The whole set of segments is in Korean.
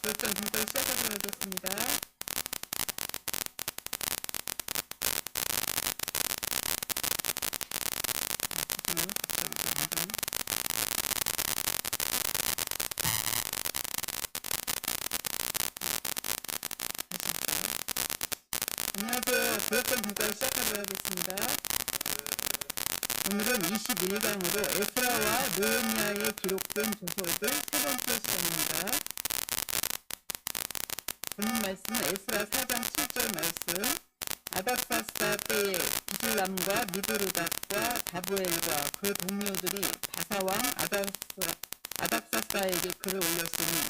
교육전 공부를 시작하도록 하겠습니다. 안녕하세요. 교육전 공부를 시작하도록 하겠습니다. 오늘은 21강으로 에스라와 느헤미야에 기록된 조서들 세 번째 시간입니다. 본문 말씀은 에스라 4장 7절 말씀. 아닥사스다 때에 비슬람과 미드르닷과 다부엘과 그 동료들이 바사왕 아닥사스다에게 글을 올렸으니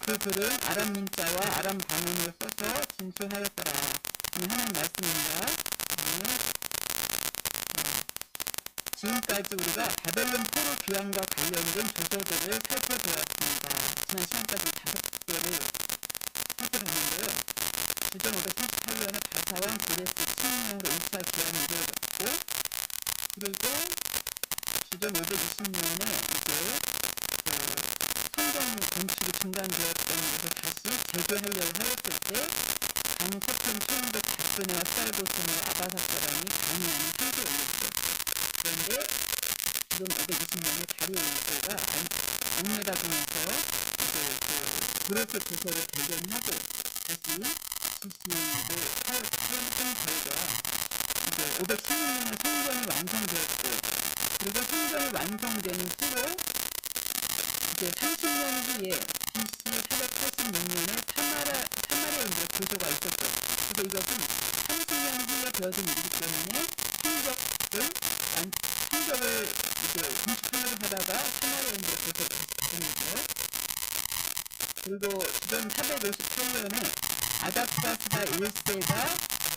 그 글은 아람 민자와 아람 방언으로 써서 진술하였더라. 하나님 말씀입니다. 지금까지 우리가 바벨론 포로 귀환과 관련된 조서들을 살펴보았습니다. 지난 시간까지 5개를 살펴봤는데요. 주전 538년에 바사왕 고레스 칙령으로 1차 귀환이 이루어졌고, 그리고 주전 520년에 이제 성전 건축이 중단되었던 것을 다시 재개하려고 하였을 때 강석현 총독 박근혜와 쌀보스와 아바사사람이 강의하는 행사를 올렸어요. 그런데 지금 520년에 다리우스가 악매다중에서 고레스 조서를 발견하고 다시 지시를 하였던 결과 이제 516년에 성전이 완성되었고, 그리고 성전이 완성되는 후로 이제 30년 후에 BC 486년에 사마리아인들의 구조가 있었죠. 그래서 이것은 30년 후에 되어진 일이기 때문에 성벽을 이제 건축하려고 하다가 사마리아인들의 구조가 있었습니다. 그리고 주전 458년에 아닥사스다 1세가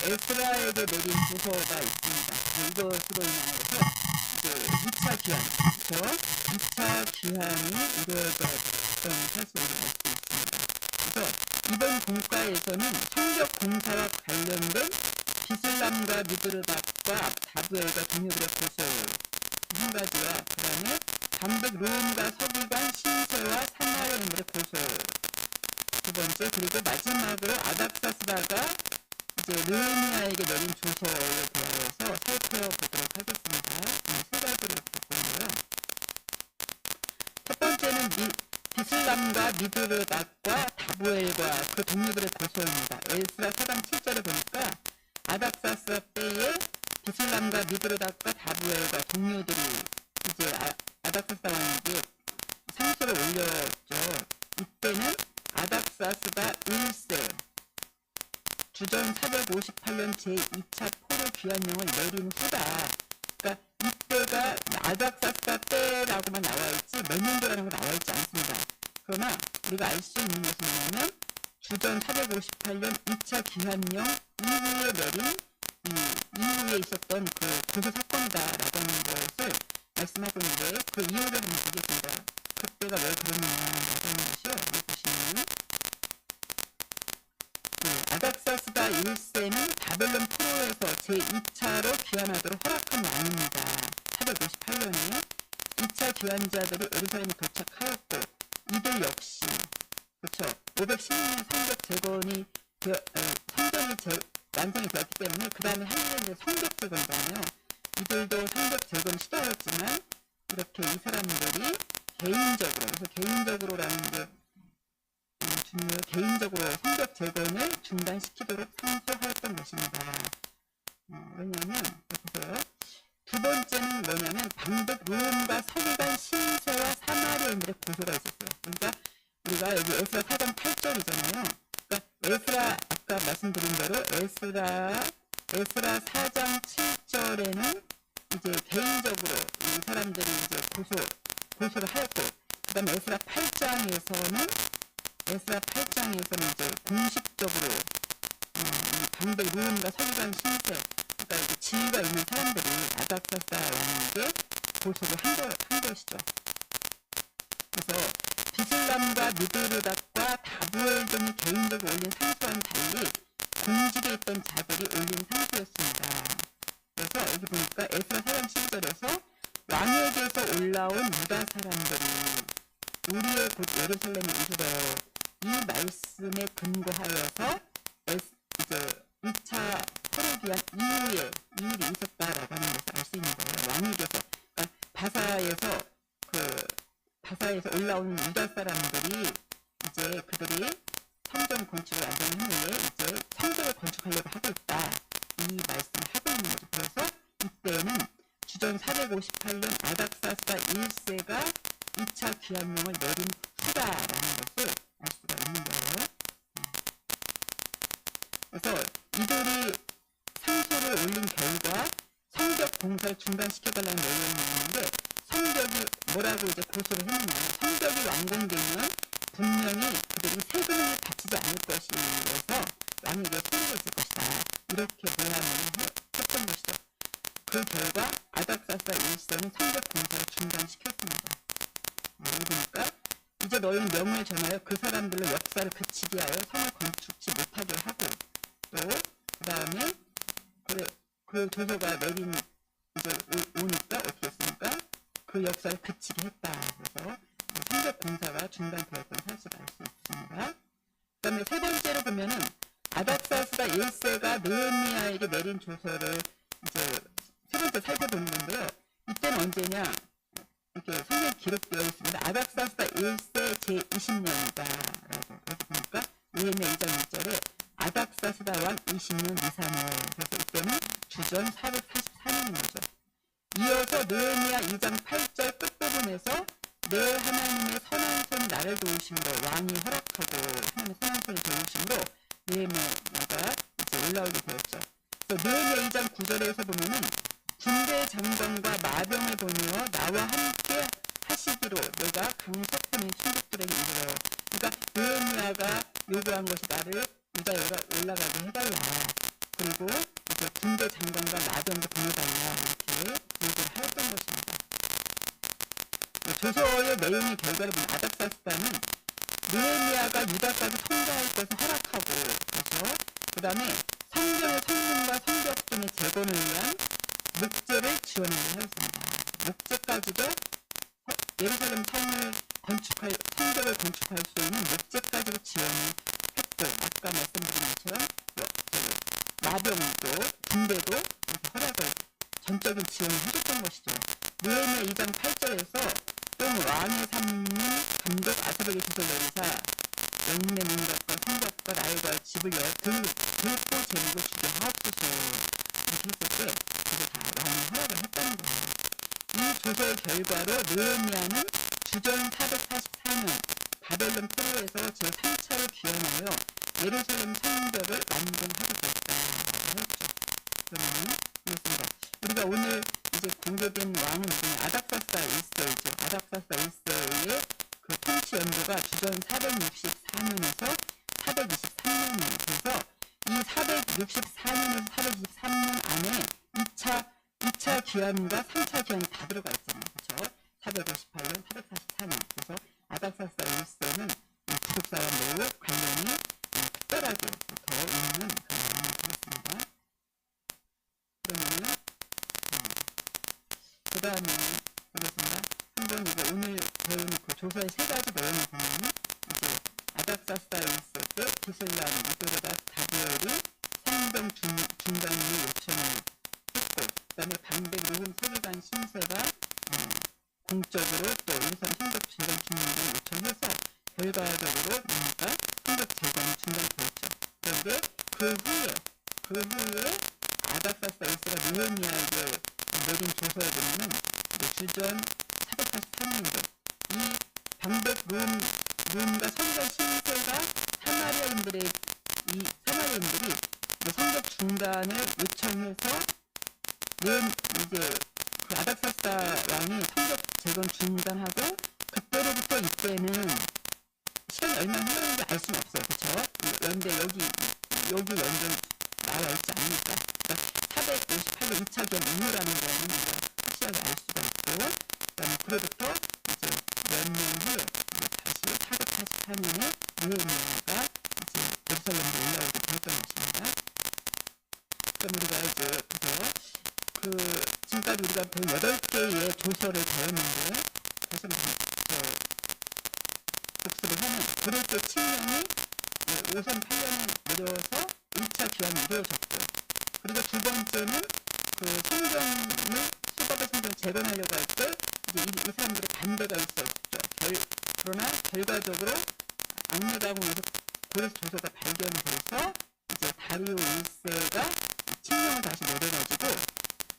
에스라에게 내린 조서가 있습니다. 이것으로 인하여서 이제 2차 귀환, 그렇죠? 2차 귀환이 이루어졌던 사실을 알 수 있습니다. 그래서 이번 공과에서는 성벽 공사와 관련된 비슬람과 미드르닷과 다부엘과 동료들의 고소 한 가지와 그 다음에 반백 롬과 서기관 신세와 사마리아인들의 고소 두 번째, 그리고 마지막으로 아닥사스다가 이제 느헤미야에게 내린 조서에 대하여서 살펴보도록 하겠습니다. 세 가지를 보고 있고요. 첫 번째는 비슬람과 미드르닷과 다부엘과 그 동료들의 고소입니다. 에스라 4장 7절에 보니까 아닥사스다 때에 비슬람과 미드르닷과 다부엘과 동료들이 이제 아닥사스다 왕에게 상소를 올렸죠. 이때는 아닥사스다 1세 주전 458년 제2차 포로 귀환령을 내린 후다. 그러니까 이때가 아닥사스다 때라고만 나와있지 몇 년도라는 거 나와있지 않습니다. 그러나 우리가 알 수 있는 것은 뭐냐면 주전 458년 2차 귀환령 이후에 내린 이후에 있었던 그 고소 사건이다라고 하는 것을 말씀하고 있는데 그 이유를 한번 보겠습니다. 그때가 왜 그러느냐라고 하는 것이요. 여기 보시면 아닥사스다 1세는 바벨론 포로에서 제2차로 귀환하도록 허락한 왕입니다. 458년에 2차 귀환자들이 예루살렘에 도착하였고 이들 역시 그렇죠. 516년 성벽 재건이 성전이 완성이 되었기 때문에 그 다음에 한 일은 이제 성벽 재건이잖아요. 이들도 성벽 재건 시도하였지만 이렇게 이 사람들이 개인적으로라는 게 개인적으로 성벽 재건을 중단시키도록 상소하였던 것입니다. 왜냐하면 보세요. 두 번째는 뭐냐면 반백 롬과 서기관 신세와 사마리아인들의 고소가 있었어요. 그러니까 우리가 여기 에스라 4장 8절이잖아요. 그러니까 에스라 아까 말씀드린 대로 에스라 4장 7절에는 이제 개인적으로 이 사람들이 이제 고소를 하였고, 그 다음에 에스라 8장에서는 이제 공식적으로 반백 롬과 서기관 신세, 그러니까 이제 지위가 있는 사람들이 아닥사스다 왕에게 고소를 한 것이죠. 그래서 비슬람과 미드르닷과 다부엘 등이 개인적으로 올린 상소와는 달리 공직에 있던 자들이 올린 상소였습니다. 그래서 여기 보니까 에스라 4장 7절에서 왕에게서 올라온 유다 사람들이 우리의 곧 예루살렘에 이르러 이 말씀에 근거하여서 이제 2차 포로기한 이후에 이 일이 있었다라고 하는 것을 알 수 있는 거예요. 왕위에서 그러니까 바사에서 올라온 유다 사람들이 이제 그들이 성전 건축을 완전한 후에 이제 성전을 건축하려고 하고 있다. 이 말씀을 하고 있는 거죠. 그래서 이때는 주전 458년 아닥사스다 1세가 2차 귀환령을 내린 후다라는 것을 알 수가 있는 거예요. 그래서 이들이 상소를 올린 결과 성벽 공사를 중단시켜달라는 내용이 나오는데 성벽이 뭐라고 이제 고소를 했느냐. 성벽이 완공되면 분명히 그들이 세금을 바치지 않을 것이어서 왕에게 손해를 줄 것이다. 이렇게 모함을 했던 것이죠. 그 결과 아닥사스다 1세는 성벽 공사를 중단시켰습니다. 그러니까 이제 너희는 명을 전하여 그 사람들로 역사를 그치게 하여 성을 건축지 못하게 하고 또 그 다음에 그 조서가 내린 이제 오니까 어떻게 했습니까? 그 역사를 그치게 했다. 그래서 성벽 공사가 중단되었던 사실을 알 수 있습니다. 그 다음에 세 번째로 보면은 아닥사스다 1세가 느헤미야에게 내린 조서를 이제 세 번째 살펴보는 건데요. 이때는 언제냐? 이렇게 성경에 기록되어 있습니다. 아닥사스다 1세 제20년이다. 라고 여기 보니까 느헤미야 2장 1절에 아닥사스다 왕 20년 니산월. 그래서 이때는 주전 444년인 거죠. 이어서 느헤미야 2장 8절 끝부분에서 내 하나님의 선한 손이 나를 도우심으로 왕이 허락하고 하나님의 선한 손이 도우심으로 느헤미야가 이제 올라오게 되었죠. 그래서 느헤미야 2장 9절에서 보면은 군대 장관과 마병을 보내어 나와 함께 하시기로 내가 강석하는 친족들에게 이르러. 그러니까 느헤미야가 요구한 것이 나를 유다에가 올라가게 해달라. 그리고 이제 군대 장관과 마병도 보내달라. 이렇게 요구를 하였던 것입니다. 조서의 내용의 결과를 보면 아닥사스다는 느헤미야가 유다까지 통과할 것을 허락하고 그래서 그 다음에 성전의 성문과 성벽 등의 재건을 위한 목재를 지원하려 하였습니다. 목재까지도 예루살렘 성벽을 건축할 수 있는 목재까지도 지원을 했고 아까 말씀드린 것처럼 마병도 군대도 허락을 전적인 지원을 해줬던 것이죠. 느헤미야 2장 8절에서 또 왕의 삼는 감독 아사백의 깃을 내리사 영내 민각과 성벽과 나일과 집을 여어 들고 제목을 주게 하옵소서. 이렇게 했을 때 그게 다 왕이 허락을 했다는 거예요. 이 조서의 결과로 느헤미야는 주전 444년 바벨론 포로에서 제3차로 귀환하여 예루살렘 성벽을 완공하게 되었다라고 했죠. 그러면 그렇습니다. 우리가 오늘 이제 공개된 왕은 누구냐? 아닥사스다 1세이죠. 아닥사스다 1세의 그 통치 연도가 주전 464년에서 423년이에요. 그래서 이 464년에서 423년 안에 2차 귀환과 3차 귀환이 다 들어가 있잖아요. 그렇죠? 458년, 444년. 그래서 아닥사스다 1세는 부족 사람들로 관련이 특별하게 더 있는 그런 왕이 되었습니다. 그러면은 그 다음에 보겠습니다. 한번 이거 오늘 배운 그 조서의 세 가지 내용을 보면은 이제 아닥사스다 1세 때 기슬람 미드르닷 다니엘이 성병 중단을 요청을 했고 그 다음에 방백 르훔 서기관 신세가 공적으로 또 예루살렘 성벽 재건 중단을 요청해서 결과적으로 뭡니까? 성벽 재건이 중단되었죠. 그런데 그 후에 아닥사스다 1세가 느헤미야에게 내린 조서에 보면은 주전 443년이죠. 이 방백 르훔과 서기관 신세가 사마리아인들이 성벽 중단을 요청해서 이제 그 아닥사스다 왕이 성벽 재건 중단하고 그때로부터 이때는 시간이 얼마나 흘렀는지 알 수는 없어요. 그렇죠? 그런데 여기 연전 나와 있지 않으니까. 그러니까 458년 2차 기한 이후라는 거는 우리가 확실하게 알 수가 있고 그다음에 그로부터 이제 몇 년 후에 다시 444년에 느헤미야가 이제 예루살렘으로 올라오게 되었던 것입니다. 그럼 우리가 이제 그래서 지금까지 우리가 본 8개의 조서를 배웠는데 다시 한번 복습을 하면 그리스도 칙령이 5선 8년을 내려서 1차 귀환이 이루어졌고, 그리고 두 번째는 그 성전을 수법의 성전 재건하려고 할 때 이제 이 사람들의 반대가 있었죠. 그러나 결과적으로 악내다고 해서 고레스 조서가 발견이 돼서 이제 다리오 1세가 칙령을 다시 내려가지고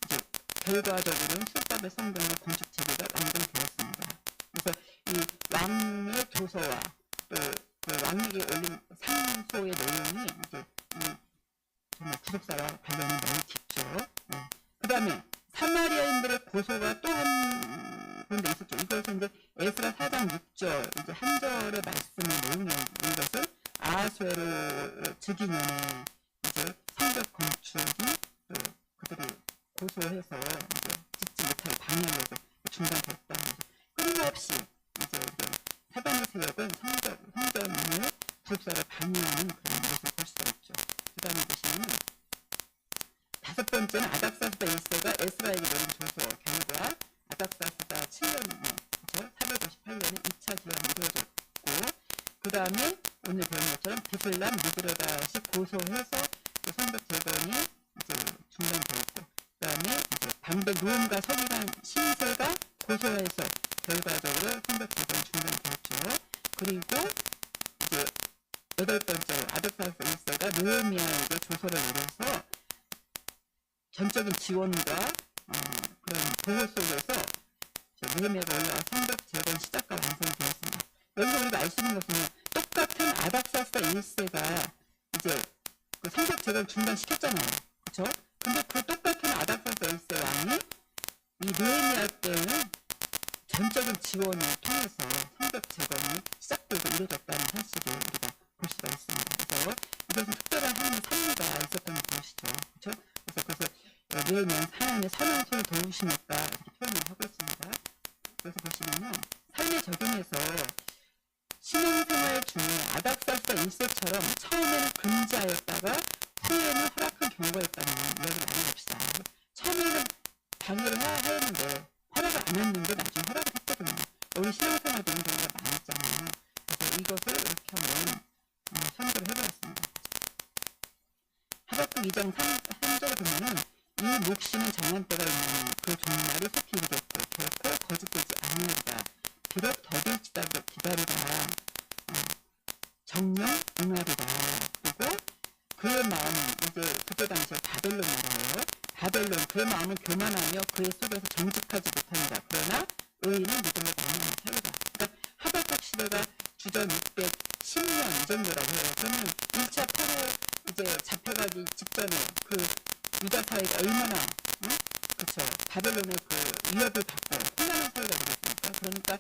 이제 결과적으로는 술밥의 성전의 건축 체계가 완성되었습니다. 그래서 이 왕의 조서와 그 왕에게 올린 상소의 내용이 이제 정말 구속사와 관련이 너무 깊죠. 네. 그 다음에 사마리아인들의 고소가 또 한 군데 있었죠. 이것은 이제 에스라 4장 6절 이제 한 절의 말씀의 내용이에요. 이것은 아하수에로 즉위년에 이제 성벽 건축이 그들이 고소해서 이제 짓지 못하게 방해하려고 중단됐다는 거죠. 끊임없이 이제 사단의 세력은 성전을 구속사를 방해하는 그런 모습을 볼 수가 있죠. 그 다음에 보시면 다섯 번째는 아닥사스다 1세가 에스라에게 내린 조서 결과 아닥사스다 7년에 그렇죠? 458년에 2차 기원이 이루어졌고, 그 다음에 오늘 배운 것처럼 비슬람 미드르다시 고소해서 성벽 재건이 이제 중단되었고, 그 다음에 이제 방백 루움과 서기관 신세가 고소해서 결과적으로 성벽 재건이 중단되었죠. 그리고 이제 여덟 번째로 아닥사스 1세가 느헤미야에게 조서를 내려서 전적인 지원과 그런 보호 속에서 느헤미야가 올라와 성벽 재건 시작과 완성이 되었습니다. 여기서 우리가 알 수 있는 것은 똑같은 아닥사스다 1세가 이제 그 성벽 재건 중단시켰잖아요. 그렇죠? 근데 그 똑같은 아닥사스다 1세 왕이 이 느헤미야 때는 전적인 지원을 통해서 성벽 재건이 시작되고 이루어졌다는 사실을 우리가 볼 수가 있습니다. 그래서 이것은 특별한 하나님의 섭리가 있었던 것이죠. 그렇죠? 그래서 느헤미야는 하나님의 선한 손을 도우시니까 이렇게 표현을 하고 있습니다. 그래서 보시면은 삶에 적용해서 신앙생활 중에 아닥사스다 1세처럼 처음에는 금지하였다가 후에는 허락한 경우가 있다는 이야기를 나눠봅시다. 처음에는 방해를 하였는데 허락을 안 했는데 나중에 허락을 했거든요. 우리 신앙생활 되는 경우가 많았잖아요. 그래서 이것을 이렇게 한번 선거를 해보았습니다. 하박국 2장 3절에 보면은 이 묵시는 정한 때가 있나니 그 종말이 속히 이르겠고 결코 거짓되지 아니하리라. 비록 더딜지라도 기다리라. 정령 응하리라. 그리고 그의 마음은 이제 그때 당시에 바벨론 나라예요. 바벨론 그의 마음은 교만하며 그의 속에서 정직하지 못한다. 그러나 의인은 믿음으로 말미암아 살리라. 그러니까 하박국 시대가 주전 610년 이 정도라고 해요. 그러면 1차 포로 이제 잡혀가기 직전에 그 유다 사회가 얼마나 그렇죠. 바벨론의 그 위협을 받고 혼란한 사회가 되겠습니까? 그러니까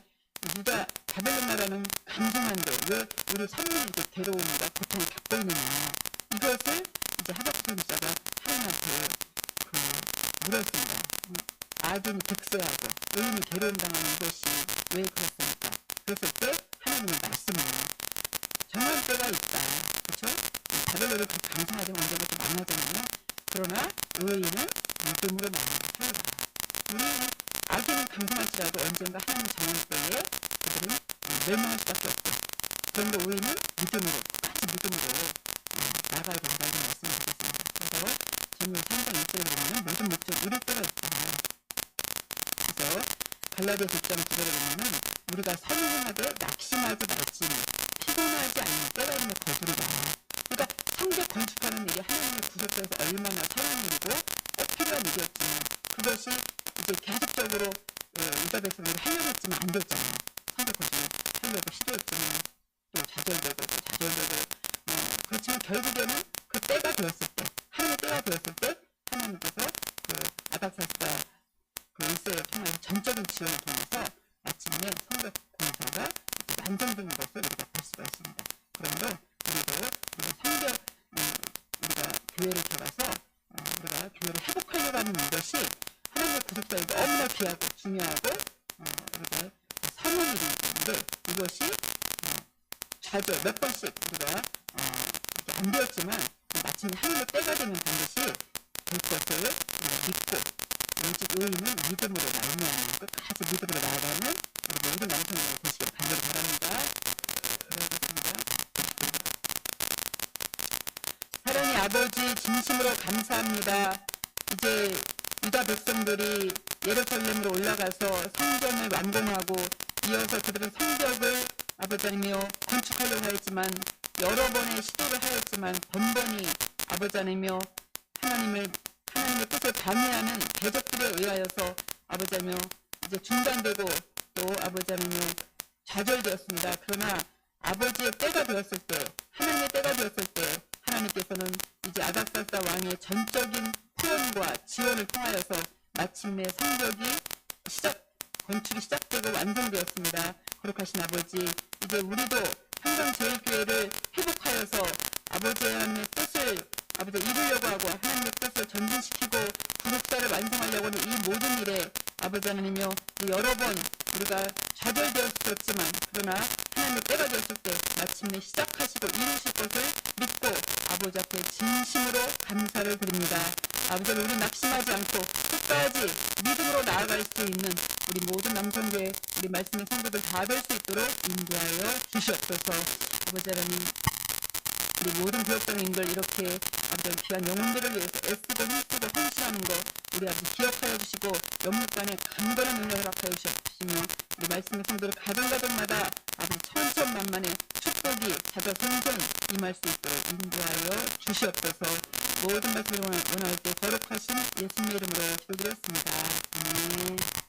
유다 바벨론 나라는 강성한데 왜 우리 선민을 이렇게 데려오는가 고통을 겪고 있느냐, 이것을 이제 하박국 선지자가 하나님한테 물었습니다. 악인이 득세하고 의인이 괴로움당하는 것이 왜 그렇습니까? 그랬을 때 하나님의 말씀을 정할 때가 있다. 그렇죠? 바벨론은 더 강성하지만 언젠가 좀 망하잖아요. 그러나 의인은 믿음으로 살아라. 우리는 악인은 강성할지라도 언젠가 하나님 정할 때에 그들은 멸망할 수밖에 없고, 그런데 의인은 믿음으로 끝까지 믿음으로 나가야 된다 이런 말씀을 드렸습니다. 그래서 전율 3장 1절에 보면 모든 목적을 이룰 때가 있다. 그래서 갈라디아서 6장 9절에 보면은 우리가 선행하되 낙심하지 말지니 피곤하지 않는 때가 있는 거두리라. 그러니까 성벽 건축하는 일이 하나님의 구속에서 얼마나 선한 일이고 꼭 필요한 일이었지만 그것이 이제 계속적으로 유다 백성들이 하려고 했지만 안 됐잖아요. 성벽 건축을 하려고 시도했지만 또 좌절되고 그렇지만 결국에는 그 때가 되었을 때, 하나님의 때가 되었을 때 하나님께서 그 아닥사스다 그 1세를 통해서 전적인 지원을 통해서 마침내 성벽 공사가 완성되는 것을 우리가 볼 수가 있습니다. 그러므로 우리가 성벽 우리가 교회를 들어가서 우리가 교회를 회복하려고 하는 이것이 하나님의 구속사에 너무나 귀하고 중요하고 우리가 선한 일이기 때문에 이것이 좌절 몇 번씩 우리가 안 되었지만 마침내 하나님의 때가 되면 반드시 될 것을 우리가 믿고 오직 의인은 믿음으로 말미암아 끝까지 믿음으로 나아가는 우리 모든 남성들을 보시길 간절히 바랍니다. 네, 그렇습니다. 아버지 진심으로 감사합니다. 이제 유다 백성들이 예루살렘으로 올라가서 성전을 완공하고 이어서 그들은 성벽을 아버지 하나님이여 건축하려고 하였지만 여러 번의 시도를 하였지만 번번이 아버지 하나님이여 하나님의 뜻을 방해하는 대적들에 의하여서 아버지 하나님이여 이제 중단되고 또 아버지 하나님이여 좌절되었습니다. 그러나 아버지의 때가 되었을 때, 하나님의 때가 되었을 때 하나님께서는 이제 아닥사스다 왕의 전적인 후원과 지원을 통하여서 마침내 성벽이 건축이 시작되고 완성되었습니다. 거룩하신 아버지, 이제 우리도 평강제일교회를 회복하여서 아버지 하나님의 뜻을 아버지 이루려고 하고 하나님의 뜻을 전진시키고 구속사를 완성하려고 하는 이 모든 일에 아버지 하나님이여 여러 번 우리가 좌절되었었지만 그러나 하나님의 때가 되었을 때 마침내 시작하시고 이루실 것을 믿고 아버지 앞에 진심으로 감사를 드립니다. 아버지 우리 낙심하지 않고 끝까지 믿음으로 나아갈 수 있는 우리 모든 남성교회 우리 말씀의 성도들 다 될 수 있도록 인도하여 주시옵소서. 아버지 하나님 우리 모든 교역장님들 이렇게 아버지 귀한 영혼들을 위해서 애쓰고 힘쓰고 헌신하는 것 우리 아버지 기억하여 주시고 영육간에 강건한 능력을 허락하여 주시며 우리 말씀의 성도를 가정가정마다 아버지 천천만만의 축복이 찾아 생선 임할 수 있도록 인도하여 주시옵소서. 모든 말씀을 원할 때 거룩하신 예수님의 이름으로 기도드렸습니다. 아멘.